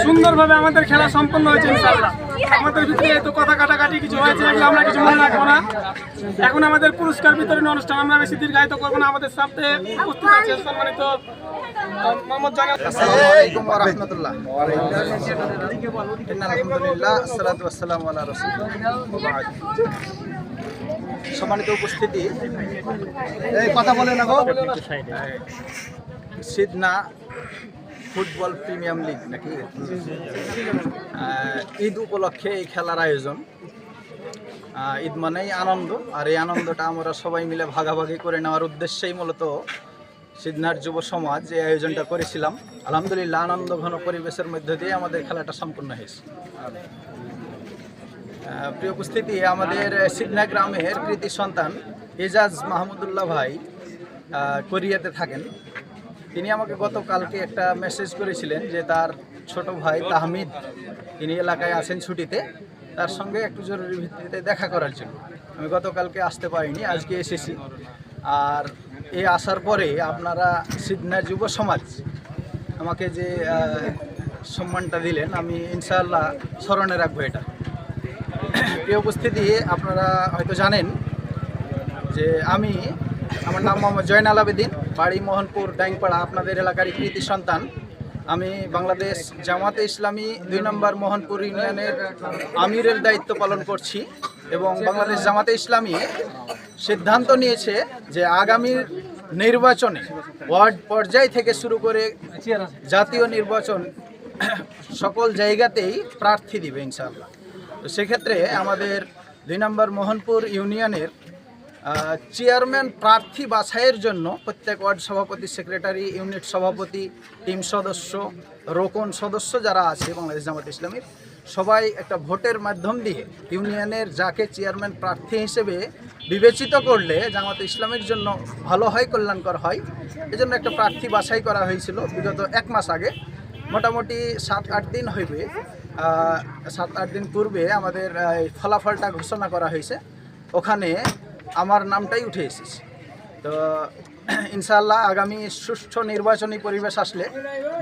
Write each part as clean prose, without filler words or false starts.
সুন্দরভাবে আমাদের খেলা সম্পন্ন হয়েছে ইনশাআল্লাহ। আমাদের ভিতরে এত কথা কাটাকাটি কিছু হয়েছে, এগুলো আমরা কিছু মনে রাখবো না। এখন আমাদের পুরস্কার বিতরণী অনুষ্ঠান, আমরা বেশি দীর্ঘায়িত করবো না। আমাদের সাথে উপস্থিত আছে সম্মানিত মোহাম্মদ জয়নাল। আসসালামু আলাইকুম ওয়া রাহমাতুল্লাহ। আলহামদুলিল্লাহ, আসসালাতু ওয়াসসালামু আলা রাসূলিল্লাহ। সম্মানিত উপস্থিতি, এই কথা বলে না গো। সিদনা ফুটবল প্রিমিয়াম লিগ নাকি ঈদ উপলক্ষে এই খেলার আয়োজন। ঈদ মানেই আনন্দ, আর এই আনন্দটা আমরা সবাই মিলে ভাগাভাগি করে নেওয়ার উদ্দেশ্যেই মূলত সিদনার যুব সমাজ এই আয়োজনটা করেছিলাম। আলহামদুলিল্লাহ, আনন্দ ঘন পরিবেশের মধ্যে দিয়ে আমাদের খেলাটা সম্পূর্ণ হয়েছে। প্রিয় উপস্থিতি, আমাদের সিদনা গ্রামের কৃতি সন্তান এজাজ মাহমুদুল্লাহ ভাই কোরিয়াতে থাকেন। তিনি আমাকে গতকালকে একটা মেসেজ করেছিলেন যে তার ছোট ভাই তাহমিদ তিনি এলাকায় আছেন ছুটিতে, তার সঙ্গে একটু জরুরি ভিত্তিতে দেখা করার জন্য। আমি গতকালকে আসতে পারিনি, আজকে এসেছি। আর এই আসার পরে আপনারা সিদনা যুব সমাজ আমাকে যে সম্মানটা দিলেন, আমি ইনশাআল্লাহ স্মরণে রাখবো এটা। প্রিয় উপস্থিতি, আপনারা হয়তো জানেন যে আমার নাম মোহাম্মদ জয়নাল আবেদিন, বাড়ি মোহনপুর ডাইংপাড়া, আপনাদের এলাকারই কৃতি সন্তান। আমি বাংলাদেশ জামাতে ইসলামী 2 নম্বর মোহনপুর ইউনিয়নের আমিরের দায়িত্ব পালন করছি। এবং বাংলাদেশ জামাতে ইসলামী সিদ্ধান্ত নিয়েছে যে আগামীর নির্বাচনে ওয়ার্ড পর্যায় থেকে শুরু করে জাতীয় নির্বাচন সকল জায়গাতেই প্রার্থী দিবে ইনশাআল্লাহ। তো সেক্ষেত্রে আমাদের 2 নম্বর মোহনপুর ইউনিয়নের চেয়ারম্যান প্রার্থী বাছাইয়ের জন্য প্রত্যেক ওয়ার্ড সভাপতি, সেক্রেটারি, ইউনিট সভাপতি, টিম সদস্য, রোকন সদস্য যারা আছে বাংলাদেশ জামাত ইসলামীর, সবাই একটা ভোটের মাধ্যম দিয়ে ইউনিয়নের যাকে চেয়ারম্যান প্রার্থী হিসেবে বিবেচিত করলে জামাত ইসলামের জন্য ভালো হয়, কল্যাণকর হয়, এজন্য একটা প্রার্থী বাছাই করা হয়েছিল বিগত 1 মাস আগে। মোটামুটি 7-8 দিন হইবে, 7-8 দিন পূর্বে আমাদের ফলাফলটা ঘোষণা করা হয়েছে। ওখানে আমার নামটাই উঠে এসেছে। তো ইনশাআল্লাহ আগামী সুষ্ঠু নির্বাচনী পরিবেশ আসলে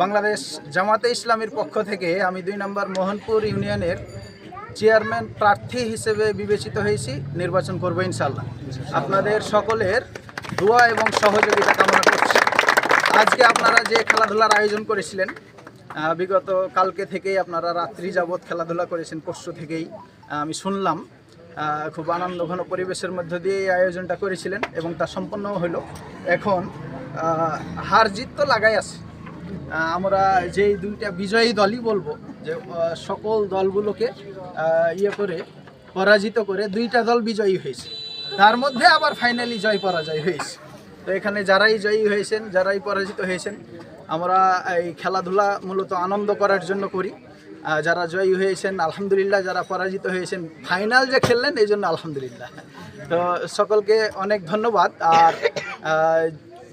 বাংলাদেশ জামাতে ইসলামীর পক্ষ থেকে আমি 2 নম্বর মোহনপুর ইউনিয়নের চেয়ারম্যান প্রার্থী হিসেবে বিবেচিত হয়েছি, নির্বাচন করব ইনশাআল্লাহ। আপনাদের সকলের দোয়া এবং সহযোগিতা কামনা করছি। আজকে আপনারা যে খেলাধুলার আয়োজন করেছিলেন, বিগত কালকে থেকেই আপনারা রাত্রি যাবৎ খেলাধুলা করেছেন, পরশু থেকেই আমি শুনলাম। খুব আনন্দ ঘন পরিবেশের মধ্য দিয়ে এই আয়োজনটা করেছিলেন এবং তা সম্পন্নও হলো। এখন হার জিত তো লাগাই আছে। আমরা যেই 2টা বিজয়ী দলই বলবো যে সকল দলগুলোকে করে পরাজিত করে 2টা দল বিজয়ী হয়েছে, তার মধ্যে আবার ফাইনালি জয় পরাজয় হয়েছে। তো এখানে যারাই জয়ী হয়েছেন, যারাই পরাজিত হয়েছেন, আমরা এই খেলাধুলা মূলত আনন্দ করার জন্য করি। যারা জয়ী হয়েছেন আলহামদুলিল্লাহ, যারা পরাজিত হয়েছেন ফাইনাল যে খেললেন এই জন্য আলহামদুলিল্লাহ। তো সকলকে অনেক ধন্যবাদ। আর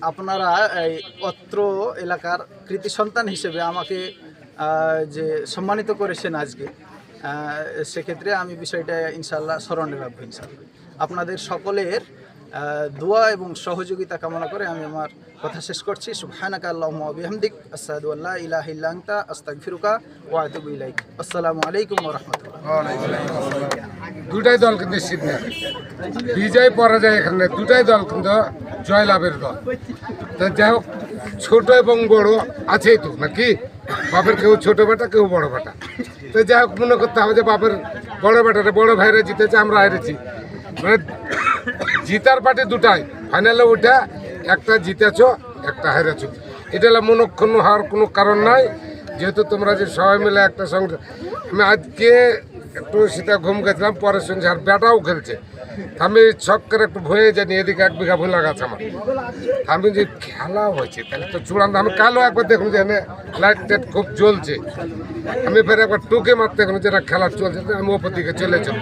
আপনারা এই অত্র এলাকার কৃতি সন্তান হিসেবে আমাকে যে সম্মানিত করেছেন আজকে, সেক্ষেত্রে আমি বিষয়টা ইনশাআল্লাহ স্মরণে রাখবো ইনশাআল্লাহ। আপনাদের সকলের দোয়া এবং সহযোগিতা কামনা করে আমি আমার কথা শেষ করছি। সুবহানাকা আল্লাহুম্মা ওয়া বিহামদিক, আশহাদু আল্লা ইলাহা ইল্লা আনতা, আস্তাগফিরুকা ওয়া আতুবু ইলাইক। আসসালামু আলাইকুম ওয়া রাহমাতুল্লাহ। 2টাই দল কিন্তু সিদনা বিজয় পরাজয়, এখানে 2টাই দল কিন্তু জয়লাভের দল। তো যাই হোক, ছোট এবং বড় আছেই তো নাকি, বাপের কেউ ছোট বেটা, কেউ বড় বেটা। তো যাই হোক, মনে করতে হবে যে বাপের বড় বেটারে, বড় ভাইরা জিতেছে, আমরা হেরেছি। মানে জিতার পার্টি 2টাই ফাইনালে উঠে, একটা জিতেছ, একটা হেরেছ। এটা হলো মনক্ষুণ্ণ হওয়ার কোনো কারণ নাই, যেহেতু তোমরা যে সবাই মিলে একটা সঙ্গে। আমি আজকে একটু শীতে ঘুম গেছিলাম, পরে শুনছি আর ব্যাটাও খেলছে। আমি ছক করে একটু ভয়ে জানি, এদিকে 1 বিঘা ভুল লাগাচ্ছে আমার। আমি যে খেলা হয়েছে তাহলে তো চূড়ান্ত। আমি কালো একবার দেখুন যে লাইট টাইট খুব জ্বলছে, আমি ফের একবার টুকে মারতে দেখুন যেটা খেলা চলছে, আমি ওপর দিকে চলে যাব।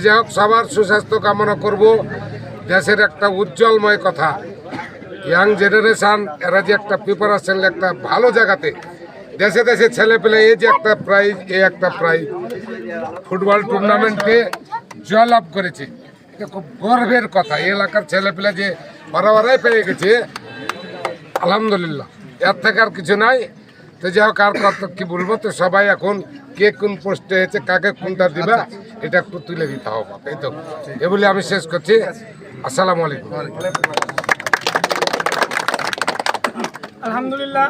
যাই হোক, সবার সুস্বাস্থ্য কামনা করব। দেশের একটা উজ্জ্বলময় কথা, ইয়াং জেনারেশান এরা যে একটা প্রিপারেশন, একটা ভালো জায়গাতে দেশে দেশে ছেলে পেলে, এই যে একটা প্রাইজ, এই একটা প্রাইজ ফুটবল টুর্নামেন্টে জয়লাভ করেছে, এটা খুব গর্বের কথা। এই এলাকার ছেলে পেলে যে বারাবারাই পেয়ে গেছে, আলহামদুলিল্লাহ, এর থেকে আর কিছু নাই। তো যাই হোক আর কত কি বলবো, তো সবাই এখন কে কোন পোস্টে হয়েছে, কাকে কোনটা দিবা এটা একটু তুলে দিতে হবে, এই তো এ বলে আমি শেষ করছি। আসসালামু আলাইকুম। আলহামদুলিল্লাহ,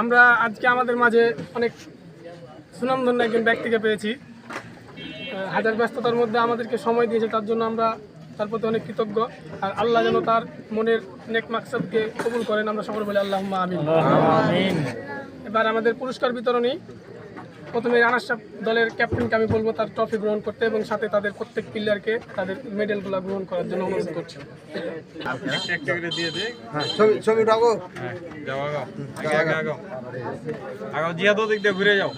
আমরা আজকে আমাদের মাঝে অনেক সুনামধন্য একজন ব্যক্তিকে পেয়েছি। হাজার ব্যস্ততার মধ্যে আমাদেরকে সময় দিয়েছে, তার জন্য আমরা তার প্রতি অনেক কৃতজ্ঞ। আর আল্লাহ যেন তার মনের নেক মাকসাদকে কবুল করেন, আমরা সকলে বলি আল্লাহুম্মা আমিন। এবার আমাদের পুরস্কার বিতরণী, প্রথমে রানার্স আপ দলের ক্যাপ্টেনকে আমি বলবো তার ট্রফি গ্রহণ করতে এবং সাথে তাদের প্রত্যেক প্লেয়ারকে তাদের মেডেলগুলো গ্রহণ করার জন্য অনুরোধ করছি। ঘুরে যাও।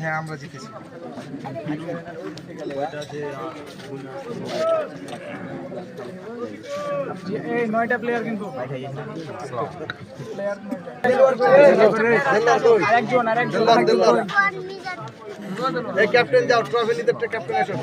হ্যাঁ, আমরা জিতেছি। এই 9টা প্লেয়ার কিন্তু ক্যাপ্টেন যাও, ট্রফি নিতে ক্যাপ্টেন এসো।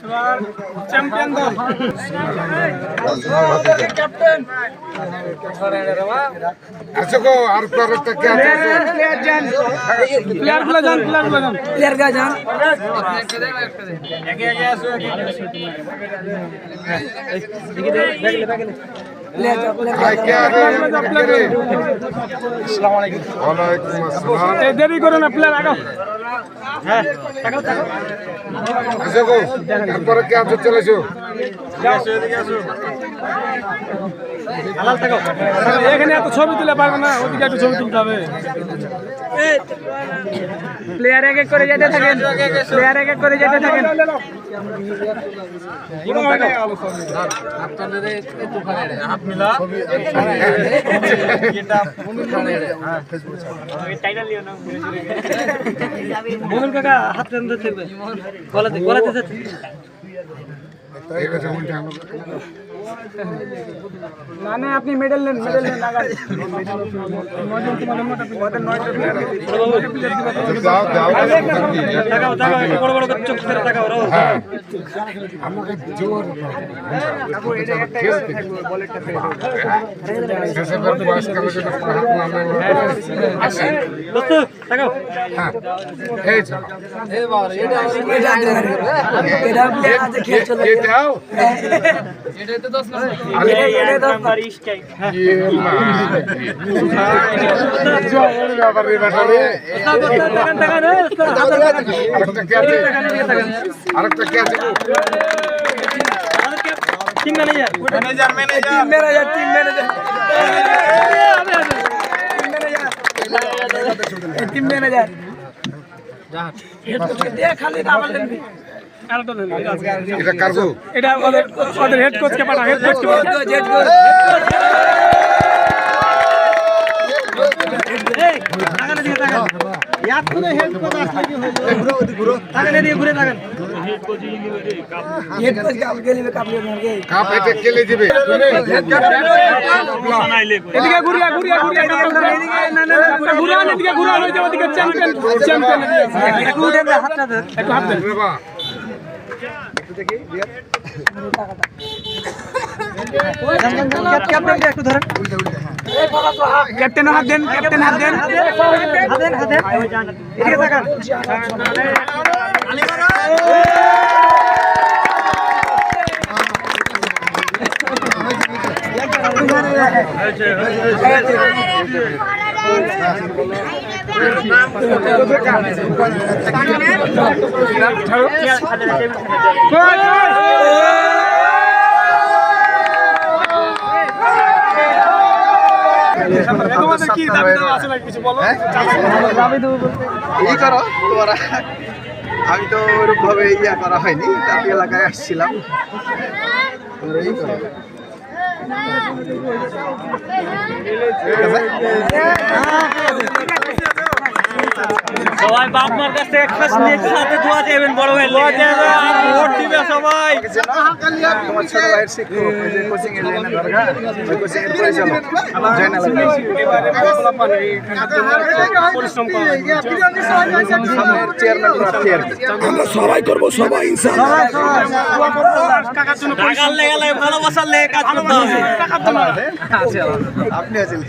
এবার চ্যাম্পিয়ন দল ক্যাপ্টেন আচ্ছা গো, আর একটা কে আছে? প্লেয়ারগুলো যান প্লেয়ারগুলো যান। দেরি করো না, প্লেয়ার আগাও। আচ্ছা গো, এরপরে কে আছে? চলেছো এখানে এত ছবি তুলে পারবে না, ওদিকে একটু ছবি তুলতে হবে। প্লেয়ার এক এক করে যেতে থাকেন, প্লেয়ার এক এক করে যেতে থাকেন। মোহন কাকা হাত থাকবে, গলাতে গলাতে যাচ্ছে। না না, আপনি মেডেল নেন, মেডেল নেন। এটা ওদের হেড কোচকে পাঠা, হেড কোচকে এদিকে ঘুরিয়া ঘুরিয়া ঘুরিয়া ঘুরিয়া এদিকে ঘুরিয়া হয়ে যাবে, ওদিকে চ্যাম্পিয়ন চ্যাম্পিয়ন হাতটা একটু হাত দেন। ক্যাপ্টেন হাত দেন, ক্যাপ্টেন হাত দেন, এদিকে তাকান। তোমাদের কি দাবি দেওয়া আছে নাকি কিছু বলো? এই করো তোমরা, আমি তো ওরকমভাবে ইয়া করা হয়নি, তারপরে এলাকায় আসছিলাম। তোমরা এই করো। ঠিক আছে? সবাই বাপ মার কাছে একসাথে দোয়া দেবেন, বড় ভাই দোয়া দেবে আর ভোট দিবে সবাই। তোমার ছোট ভাইয়ের শিক্ষক, ওই যে কোচিং এর লাইনে দরকার, ওই কোচিং এর পরিচালক জয়নাল আলী। পরিশ্রম করা সামনের চেয়ারম্যান প্রার্থী আর কি। টাকার জন্য টাকার লেগে ভালোবাসার লেগে কাজ করতে হবে। টাকার জন্য আপনি আছেন